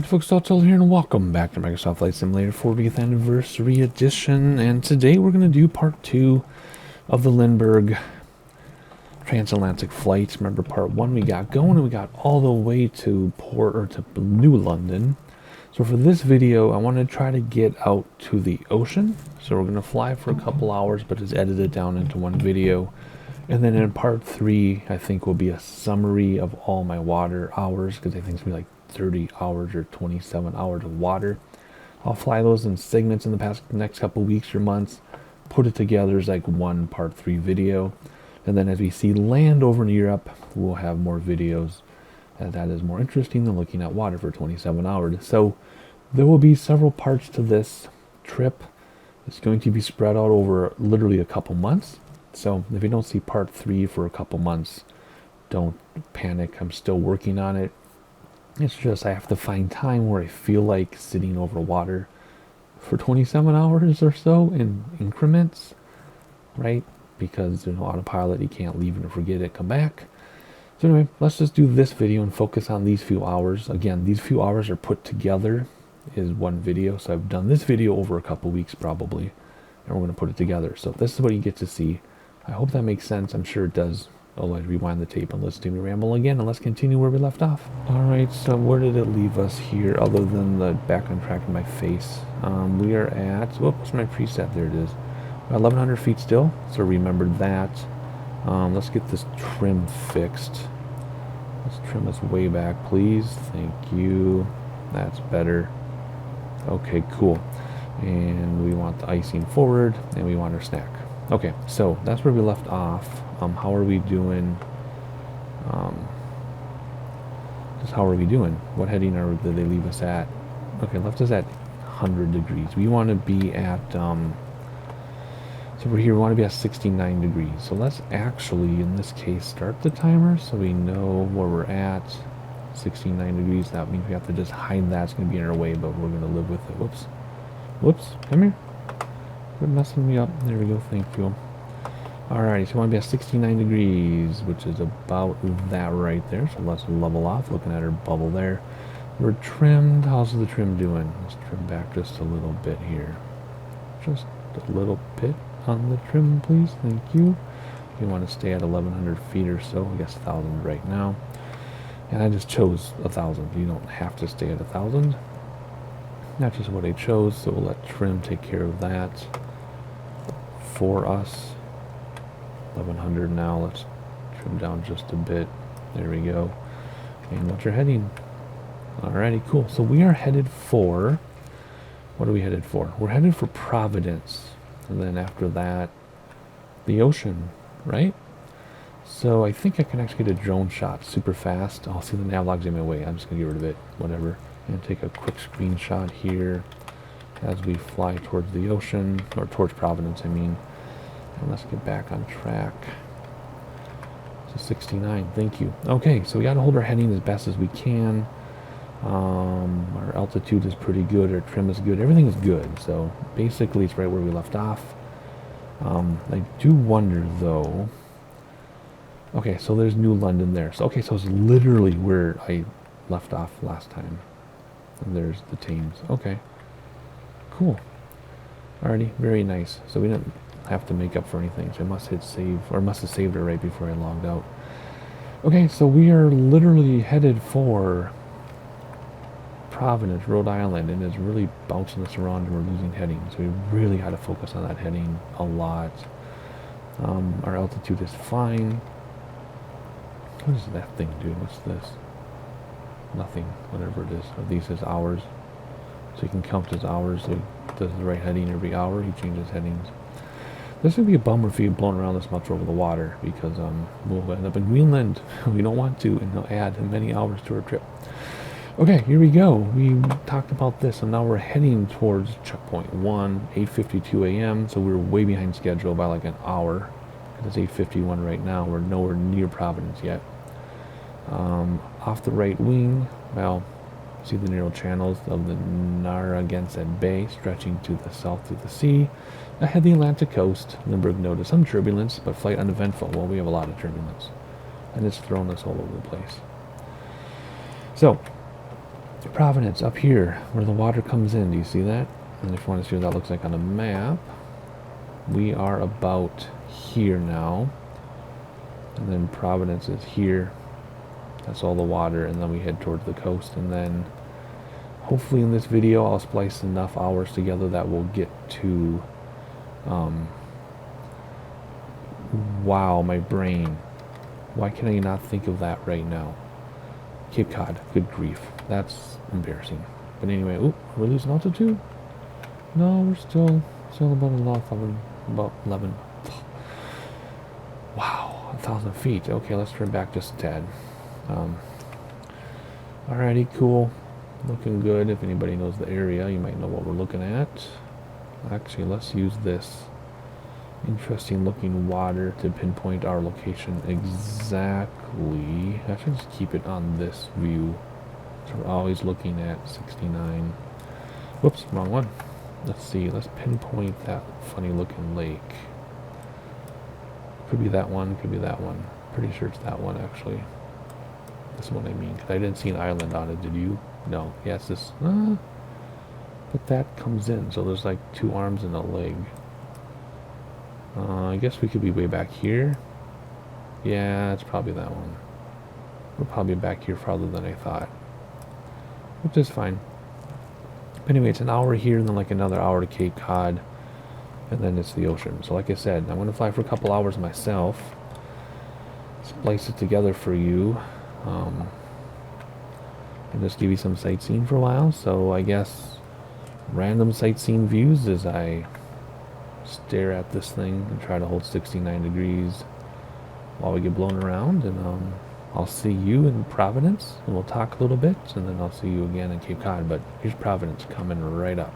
Hi folks, Daltel here and welcome back to Microsoft Flight Simulator 40th Anniversary Edition, and today we're going to do part 2 of the Lindbergh Transatlantic flight. Remember part 1 we got going and we got all the way to New London. So for this video I want to try to get out to the ocean, so we're going to fly for a couple hours but just edit it down into one video. And then in part 3 I think will be a summary of all my water hours, because I think it's going to be like 30 hours or 27 hours of water. I'll fly those in segments in the next couple weeks or months, put it together as like one part 3 video, and then as we see land over in Europe, we'll have more videos, and that is more interesting than looking at water for 27 hours. So there will be several parts to this trip. It's going to be spread out over literally a couple months. So if you don't see part 3 for a couple months, don't panic. I'm still working on it. It's just I have to find time where I feel like sitting over water for 27 hours or so in increments, right? Because there's no autopilot, you can't leave it and forget it, come back. So anyway, let's just do this video and focus on these few hours. Again, these few hours are put together is one video. So I've done this video over a couple weeks probably, and we're going to put it together. So this is what you get to see. I hope that makes sense. I'm sure it does. Otherwise, rewind the tape and listen to me ramble again, and let's continue where we left off. Alright, so where did it leave us here, other than the back on track in my face? We are at, whoops, my preset, there it is. 1,100 feet still, so remember that. Let's get this trim fixed. Let's trim this way back, please. Thank you. That's better. Okay, cool. And we want the icing forward, and we want our snack. Okay, so that's where we left off. How are we doing? Just how are we doing? What heading did they leave us at? Okay, left us at 100 degrees. We want to be at, so we're here, we want to be at 69 degrees. So let's actually, in this case, start the timer so we know where we're at. 69 degrees, that means we have to just hide that. It's going to be in our way, but we're going to live with it. Whoops. Whoops, come here. Quit messing me up. There we go, thank you. Alrighty, so we want to be at 69 degrees, which is about that right there. So let's level off, looking at our bubble there. We're trimmed. How's the trim doing? Let's trim back just a little bit here. Just a little bit on the trim, please. Thank you. We want to stay at 1,100 feet or so. I guess 1,000 right now. And I just chose 1,000. You don't have to stay at 1,000. That's just what I chose, so we'll let trim take care of that for us. 1,100 now. Let's trim down just a bit. There we go. And what's your heading? Alrighty, cool. So we are headed for, what are we headed for? We're headed for Providence. And then after that, the ocean, right? So I think I can actually get a drone shot super fast. I'll see the nav log's in my way. I'm just going to get rid of it. Whatever. And take a quick screenshot here as we fly towards the ocean, or towards Providence, I mean. And let's get back on track. So 69, thank you. Okay, so we got to hold our heading as best as we can. Our altitude is pretty good, our trim is good, everything is good. So basically it's right where we left off. I do wonder though. Okay, so there's New London there. So okay, so it's literally where I left off last time. And there's the Thames. Okay, cool. Alrighty, very nice. So we didn't have to make up for anything. So I must hit save, or must have saved it right before I logged out. Okay, so we are literally headed for Providence, Rhode Island, and it's really bouncing us around and we're losing heading. So we really got to focus on that heading a lot. Our altitude is fine. What does that thing do? What's this? Nothing, whatever it is. Are these his hours? So you can count his hours. So he does the right heading every hour. He changes headings. This would be a bummer if you get blown around this much over the water, because we'll end up in Greenland. We don't want to, and they'll add many hours to our trip. Okay, here we go. We talked about this, and now we're heading towards checkpoint 1, 8:52 a.m. So we're way behind schedule by like an hour. It's 8:51 right now. We're nowhere near Providence yet. Off the right wing, well, see the narrow channels of the Narragansett Bay stretching to the south to the sea. Ahead the Atlantic coast, Lindbergh noticed some turbulence, but flight uneventful. Well, we have a lot of turbulence, and it's thrown us all over the place. So Providence, up here, where the water comes in. Do you see that? And if you want to see what that looks like on a map, we are about here now. And then Providence is here. That's all the water, and then we head towards the coast. And then, hopefully in this video, I'll splice enough hours together that we'll get to... wow, my brain. Why can I not think of that right now? Cape Cod, good grief. That's embarrassing. But anyway, oop, we're losing altitude? No, we're still about 11. Wow, 1,000 feet. Okay, let's turn back just a tad. Alrighty, cool. Looking good. If anybody knows the area, you might know what we're looking at. Actually, let's use this interesting looking water to pinpoint our location exactly. I should just keep it on this view. So we're always looking at 69. Whoops, wrong one. Let's see, let's pinpoint that funny looking lake. Could be that one, could be that one. Pretty sure it's that one actually. This is what I mean, because I didn't see an island on it, did you? No, yes, this, but that comes in, so there's like 2 arms and a leg. I guess we could be way back here. Yeah, it's probably that one. We're probably back here farther than I thought, which is fine. But anyway, it's an hour here and then like another hour to Cape Cod, and then it's the ocean. So like I said, I'm going to fly for a couple hours myself, splice it together for you, and just give you some sightseeing for a while. So I guess random sightseeing views as I stare at this thing and try to hold 69 degrees while we get blown around. And I'll see you in Providence, and we'll talk a little bit, and then I'll see you again in Cape Cod. But here's Providence coming right up.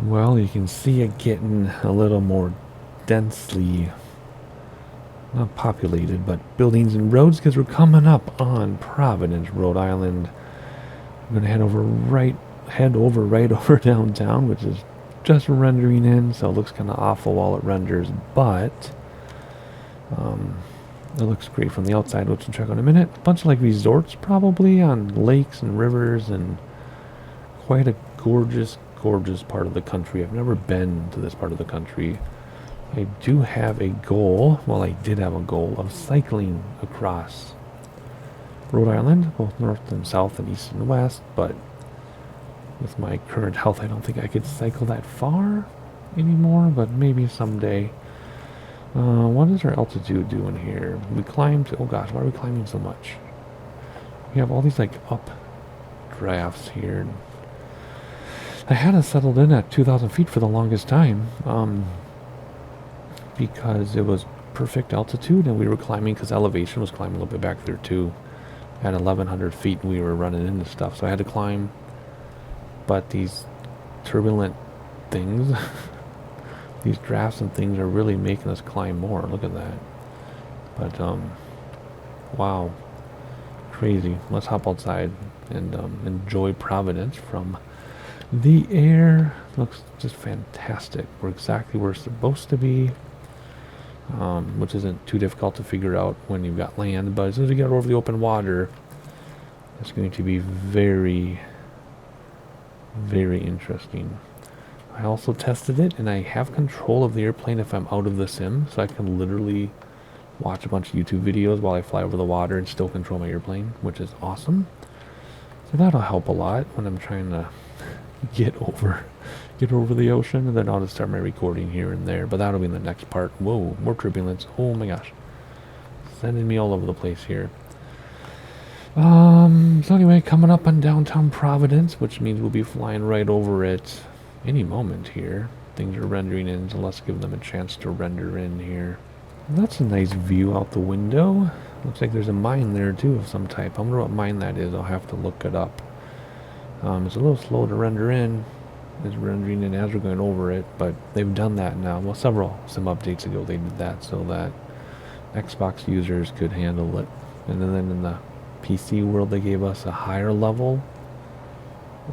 Well, you can see it getting a little more densely, not populated, but buildings and roads, because we're coming up on Providence, Rhode Island. I'm gonna head over right over downtown, which is just rendering in, so it looks kind of awful while it renders, but it looks great from the outside, which we'll check out in a minute. A bunch of like resorts probably on lakes and rivers, and quite a gorgeous, gorgeous part of the country. I've never been to this part of the country. I do have a goal, well, I did have a goal of cycling across Rhode Island, both north and south and east and west, but with my current health, I don't think I could cycle that far anymore, but maybe someday. What is our altitude doing here? We climbed, oh gosh, why are we climbing so much? We have all these like up drafts here. I had it settled in at 2,000 feet for the longest time, because it was perfect altitude, and we were climbing, because elevation was climbing a little bit back there too. At 1,100 feet, and we were running into stuff, so I had to climb. But these turbulent things, these drafts and things are really making us climb more. Look at that. But, wow. Crazy. Let's hop outside and enjoy Providence from the air. Looks just fantastic. We're exactly where we're supposed to be, which isn't too difficult to figure out when you've got land. But as soon as we get over the open water, it's going to be very, very interesting. I also tested it, and I have control of the airplane if I'm out of the sim, so I can literally watch a bunch of YouTube videos while I fly over the water and still control my airplane, which is awesome. So that'll help a lot when I'm trying to get over the ocean, and then I'll just start my recording here and there. But that'll be in the next part. Whoa, more turbulence. Oh my gosh. Sending me all over the place here. So anyway, coming up on downtown Providence, which means we'll be flying right over it any moment here. Things are rendering in, so let's give them a chance to render in here. Well, that's a nice view out the window. Looks like there's a mine there too of some type. I wonder what mine that is. I'll have to look it up. It's a little slow to render in. It's rendering in as we're going over it, but they've done that now. Well, some updates ago they did that so that Xbox users could handle it. And then in the PC world, they gave us a higher level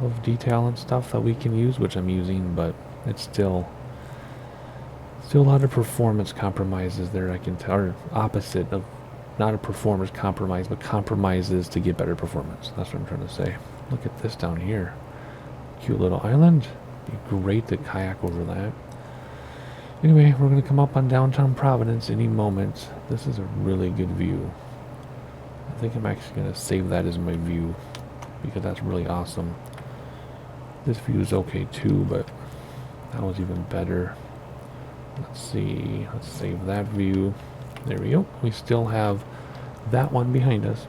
of detail and stuff that we can use, which I'm using, but it's still a lot of performance compromises there, I can tell, or opposite of, not a performance compromise, but compromises to get better performance. That's what I'm trying to say. Look at this down here. Cute little island. Be great to kayak over that. Anyway, we're going to come up on downtown Providence any moment. This is a really good view. I think I'm actually going to save that as my view, because that's really awesome. This view is okay too, but that was even better. Let's see. Let's save that view. There we go. We still have that one behind us.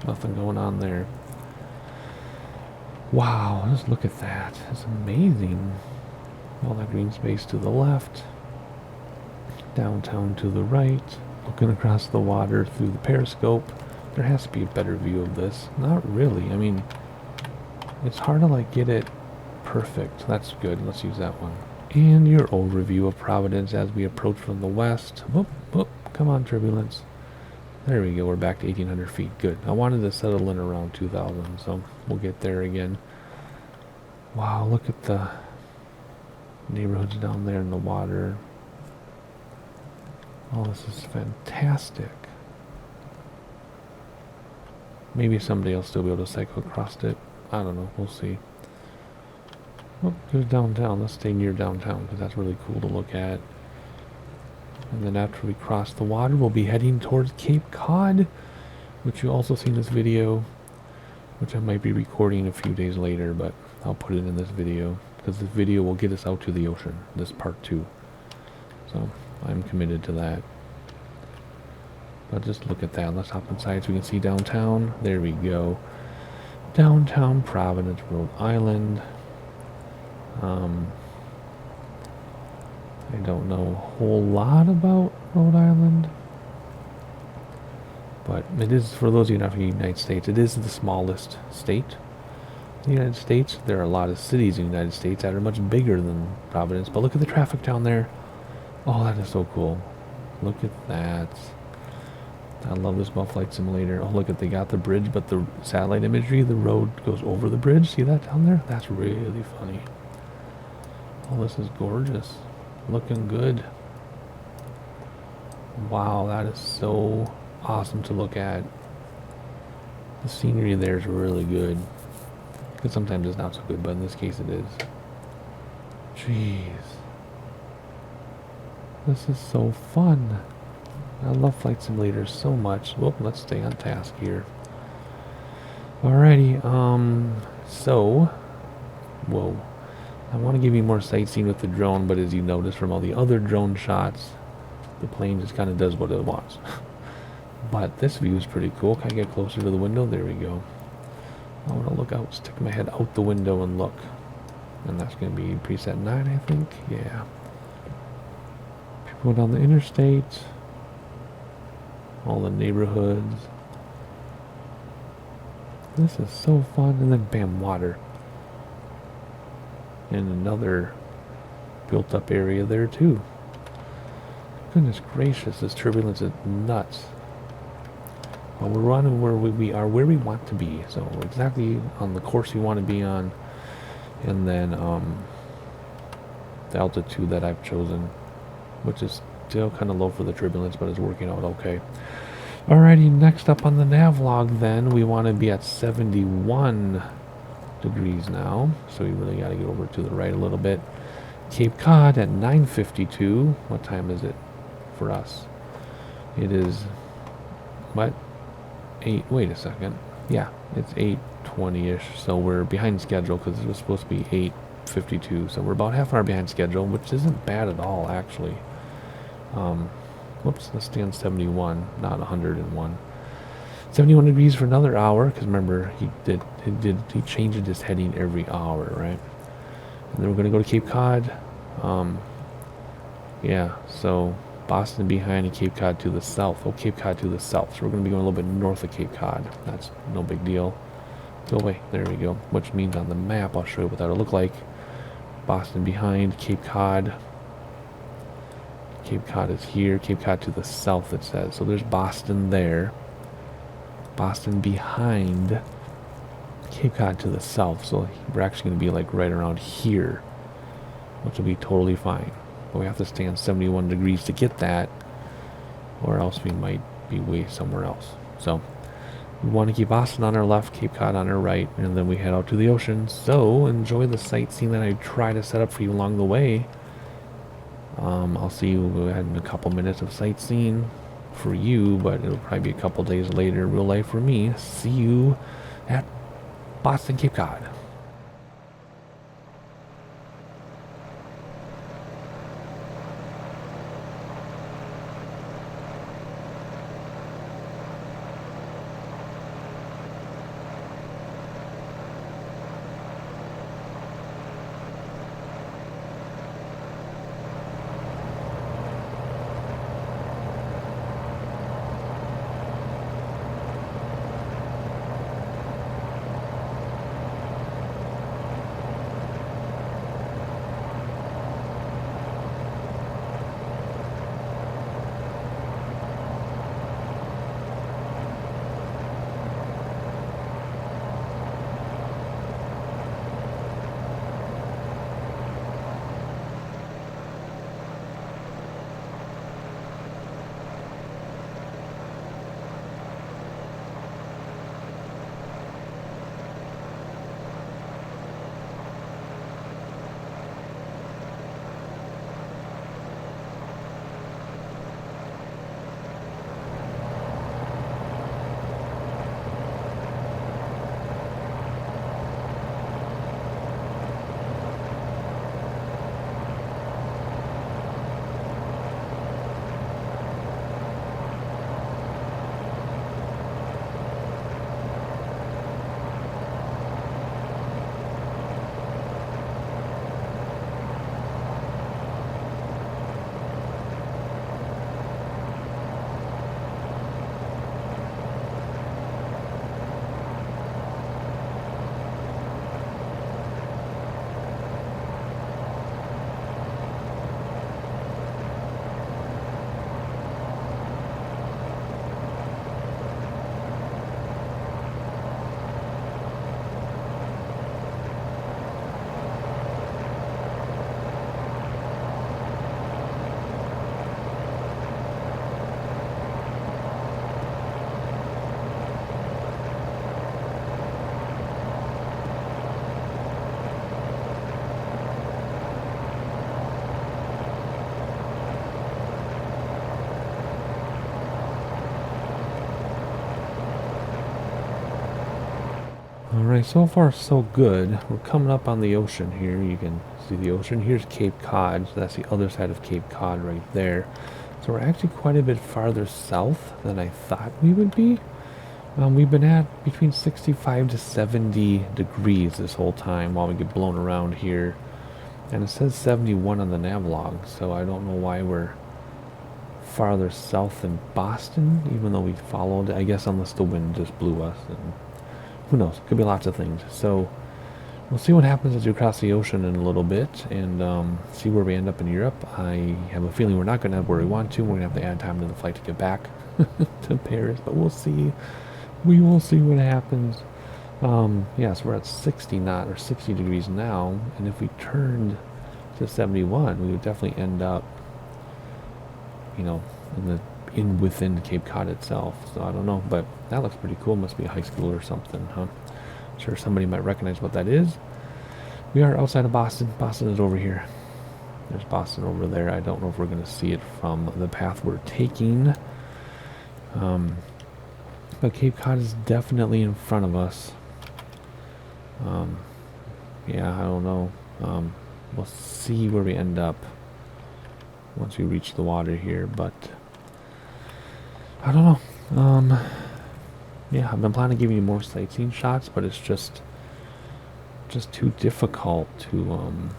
Nothing going on there. Wow, just look at that. It's amazing. All that green space to the left. Downtown to the right. Looking across the water through the periscope. There has to be a better view of this. Not really. I mean, it's hard to like get it perfect. That's good. Let's use that one. And your overview of Providence as we approach from the west. Whoop, whoop. Come on, turbulence. There we go. We're back to 1,800 feet. Good. I wanted to settle in around 2,000, so we'll get there again. Wow, look at the neighborhoods down there in the water. Oh, this is fantastic. Maybe someday I'll still be able to cycle across it. I don't know. We'll see. Oh, there's downtown. Let's stay near downtown because that's really cool to look at. And then after we cross the water, we'll be heading towards Cape Cod, which you'll also see in this video, which I might be recording a few days later, but I'll put it in this video because this video will get us out to the ocean, this part 2. So I'm committed to that. But just look at that. Let's hop inside so we can see downtown. There we go. Downtown Providence, Rhode Island. I don't know a whole lot about Rhode Island, but it is, for those of you not from the United States, it is the smallest state the United States. There are a lot of cities in the United States that are much bigger than Providence, but look at the traffic down there. Oh, that is so cool. Look at that. I love this about Flight Simulator. Oh, look at, they got the bridge, but the satellite imagery, the road goes over the bridge. See that down there? That's really funny. Oh, this is gorgeous. Looking good. Wow, that is so awesome to look at. The scenery there is really good. Because sometimes it's not so good, but in this case it is. Jeez. This is so fun. I love Flight Simulator so much. Whoop, let's stay on task here. Alrighty, so, whoa. I want to give you more sightseeing with the drone, but as you notice from all the other drone shots, the plane just kind of does what it wants. But this view is pretty cool. Can I get closer to the window? There we go. I want to look out, stick my head out the window and look. And that's going to be preset 9, I think. Yeah. People down the interstate. All the neighborhoods. This is so fun. And then bam, water. And another built up area there too. Goodness gracious, this turbulence is nuts. Well, we're running where we are where we want to be. So we're exactly on the course we want to be on. And then the altitude that I've chosen, which is still kind of low for the turbulence, but it's working out okay. Alrighty, next up on the nav log then, we want to be at 71 degrees now. So we really got to get over to the right a little bit. Cape Cod at 9:52. What time is it for us? It is, what? 8, wait a second. Yeah, it's 8:20-ish. So we're behind schedule because it was supposed to be 8:52. So we're about half an hour behind schedule, which isn't bad at all, actually. Whoops, let's stay on 71, not 101. 71 degrees for another hour, because remember, he changed his heading every hour, right? And then we're going to go to Cape Cod. Yeah, so Boston behind and Cape Cod to the south. Oh, Cape Cod to the south. So we're going to be going a little bit north of Cape Cod. That's no big deal. Go away. There we go. Which means on the map, I'll show you what that'll look like. Boston behind, Cape Cod. Cape Cod is here. Cape Cod to the south, it says. So there's Boston there. Boston behind, Cape Cod to the south. So we're actually going to be like right around here, which will be totally fine. But we have to stay on 71 degrees to get that, or else we might be way somewhere else. So we want to keep Boston on our left, Cape Cod on our right, and then we head out to the ocean. So enjoy the sightseeing that I try to set up for you along the way. I'll see you in a couple minutes of sightseeing for you, but it'll probably be a couple days later in real life for me. See you at Boston, Cape Cod. Alright, so far so good. We're coming up on the ocean here. You can see the ocean. Here's Cape Cod, so that's the other side of Cape Cod right there. So we're actually quite a bit farther south than I thought we would be. We've been at between 65 to 70 degrees this whole time while we get blown around here. And it says 71 on the nav log, so I don't know why we're farther south than Boston, even though we followed, I guess, unless the wind just blew us. And who knows? Could be lots of things. So we'll see what happens as we cross the ocean in a little bit and see where we end up in Europe. I have a feeling we're not going to have where we want to. We're going to have to add time to the flight to get back to Paris, but we'll see. We will see what happens. Yes, we're at 60 knot or 60 degrees now, and if we turned to 71, we would definitely end up, you know, within Cape Cod itself. So I don't know, but that looks pretty cool. Must be a high school or something, huh? I'm sure somebody might recognize what that is. We are outside of Boston. Boston is over here. There's Boston over there. I don't know if we're going to see it from the path we're taking. But Cape Cod is definitely in front of us. Yeah, I don't know. We'll see where we end up once we reach the water here, but I don't know. Yeah, I've been planning to give you more sightseeing shots, but it's just too difficult to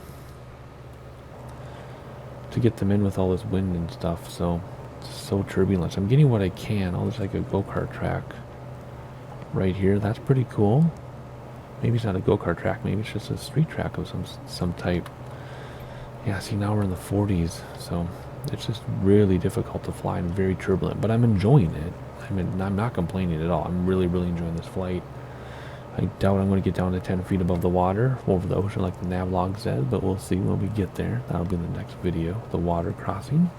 get them in with all this wind and stuff. So it's so turbulent. So I'm getting what I can. Oh, there's like a go-kart track right here. That's pretty cool. Maybe it's not a go-kart track. Maybe it's just a street track of some type. Yeah, see, now we're in the 40s, so it's just really difficult to fly and very turbulent. But I'm enjoying it. I'm not complaining at all. I'm really enjoying this flight. I doubt I'm going to get down to 10 feet above the water, over the ocean like the nav log said, but we'll see when we get there. That'll be in the next video, the water crossing.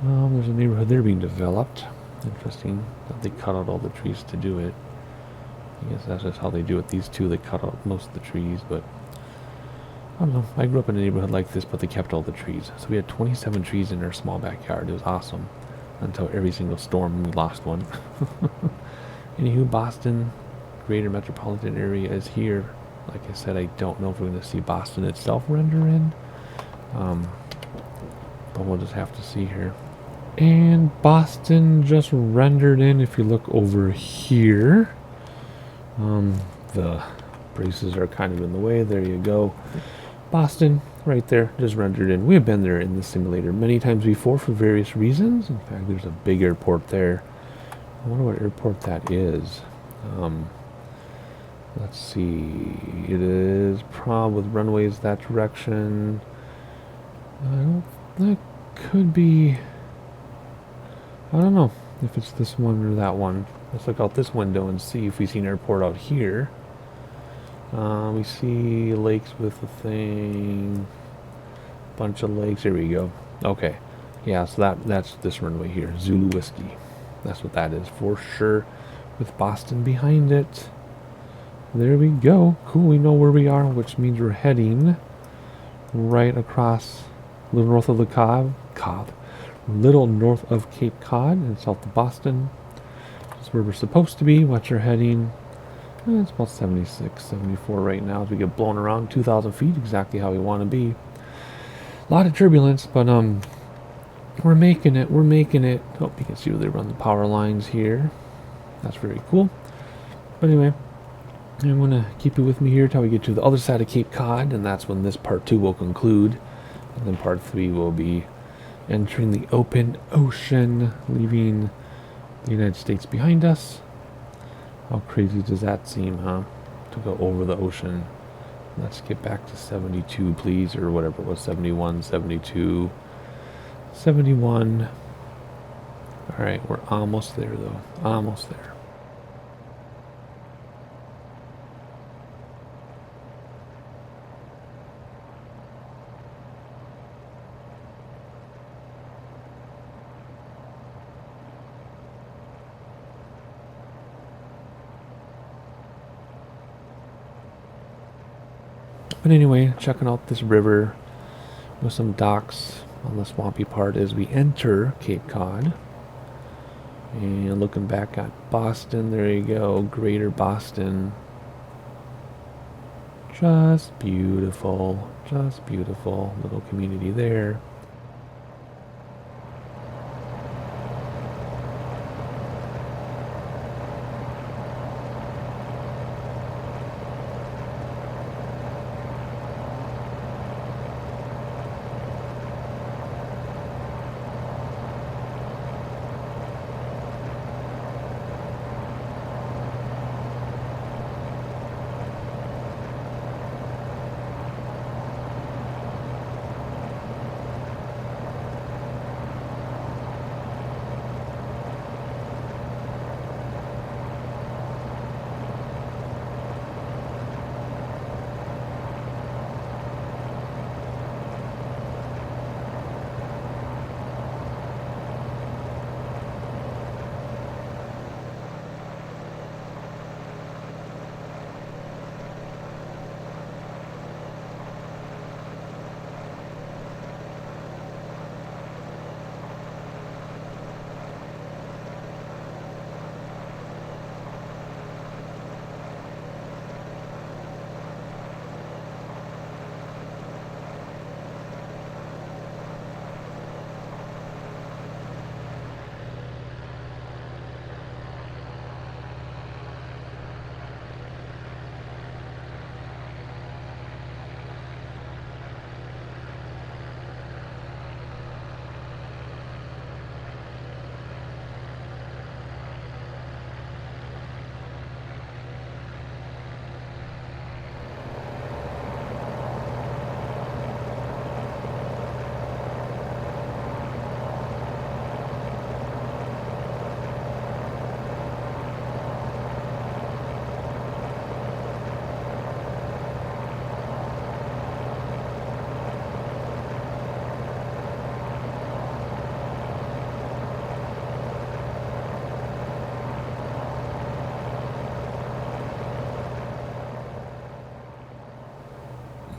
There's a neighborhood there being developed. Interesting that they cut out all the trees to do it. I guess that's just how they do it. These two, they cut out most of the trees, but I don't know. I grew up in a neighborhood like this, but they kept all the trees. So we had 27 trees in our small backyard. It was awesome. Until every single storm, we lost one. Anywho, Boston, greater metropolitan area is here. Like I said, I don't know if we're going to see Boston itself render in. But we'll just have to see here. And Boston just rendered in. If you look over here, the braces are kind of in the way. There you go. Boston, right there, just rendered in. We have been there in the simulator many times before for various reasons. In fact, there's a big airport there. I wonder what airport that is. Let's see. It is with runways that direction. That could be. I don't know if it's this one or that one. Let's look out this window and see if we see an airport out here. We see lakes with a thing. Bunch of lakes. Here we go. Okay. Yeah, so that's this runway here. Zulu Whiskey. That's what that is for sure. With Boston behind it. There we go. Cool. We know where we are, which means we're heading right across a little north of the little north of Cape Cod and south of Boston. That's where we're supposed to be. Watch your heading. It's about 76, 74 right now as we get blown around 2,000 feet, exactly how we want to be. A lot of turbulence, but we're making it. We're making it. Oh, you can see where they run the power lines here. That's very cool. But anyway, I'm going to keep you with me here until we get to the other side of Cape Cod, and that's when this part 2 will conclude. And then part 3 will be entering the open ocean, leaving the United States behind us. How crazy does that seem, huh? To go over the ocean. Let's get back to 72, please, or whatever it was, 71, 72, 71. All right, we're almost there, though. Almost there. But anyway, checking out this river with some docks on the swampy part as we enter Cape Cod. And looking back at Boston, there you go, greater Boston. Just beautiful. Just beautiful. Little community there.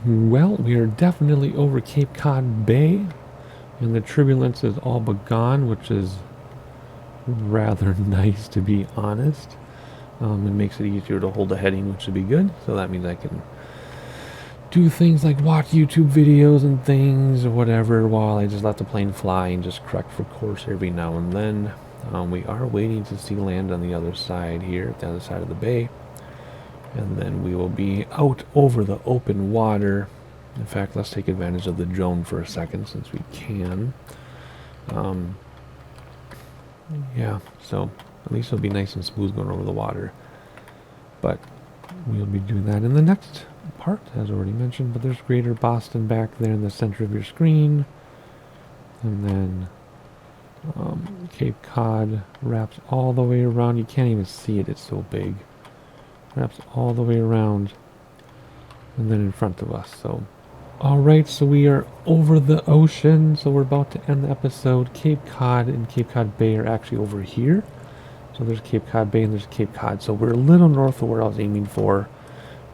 Well, we are definitely over Cape Cod Bay, and the turbulence is all but gone, which is rather nice, to be honest. It makes it easier to hold a heading, which would be good. So that means I can do things like watch YouTube videos and things or whatever while I just let the plane fly and just correct for course every now and then. We are waiting to see land on the other side here, at the other side of the bay. And then we will be out over the open water. In fact, let's take advantage of the drone for a second since we can. Yeah, so at least it'll be nice and smooth going over the water. But we'll be doing that in the next part, as already mentioned. But there's Greater Boston back there in the center of your screen. And then Cape Cod wraps all the way around. You can't even see it, it's so big. Wraps all the way around and then in front of us. So alright, so we are over the ocean, so we're about to end the episode. Cape Cod and Cape Cod Bay are actually over here. So there's Cape Cod Bay and there's Cape Cod. So we're a little north of where I was aiming for.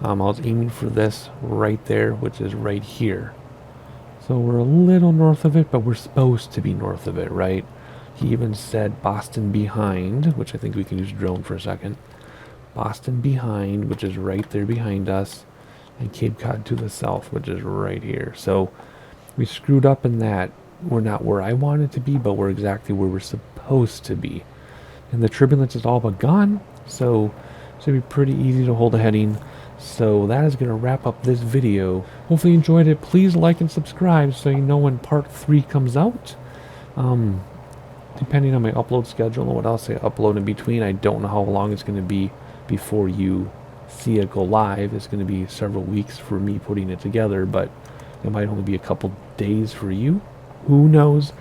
I was aiming for this right there, which is right here. So we're a little north of it, but we're supposed to be north of it, right? He even said Boston behind, which I think we can use drone for a second. Boston behind, which is right there behind us, and Cape Cod to the south, which is right here. So we screwed up in that we're not where I wanted to be, but we're exactly where we're supposed to be. And the turbulence is all but gone, so it's going to be pretty easy to hold a heading. So that is going to wrap up this video. Hopefully you enjoyed it. Please like and subscribe so you know when part 3 comes out. Depending on my upload schedule and what else I upload in between, I don't know how long it's going to be before you see it go live. It's going to be several weeks for me putting it together, but it might only be a couple days for you. Who knows?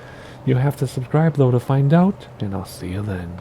You'll have to subscribe though to find out, and I'll see you then.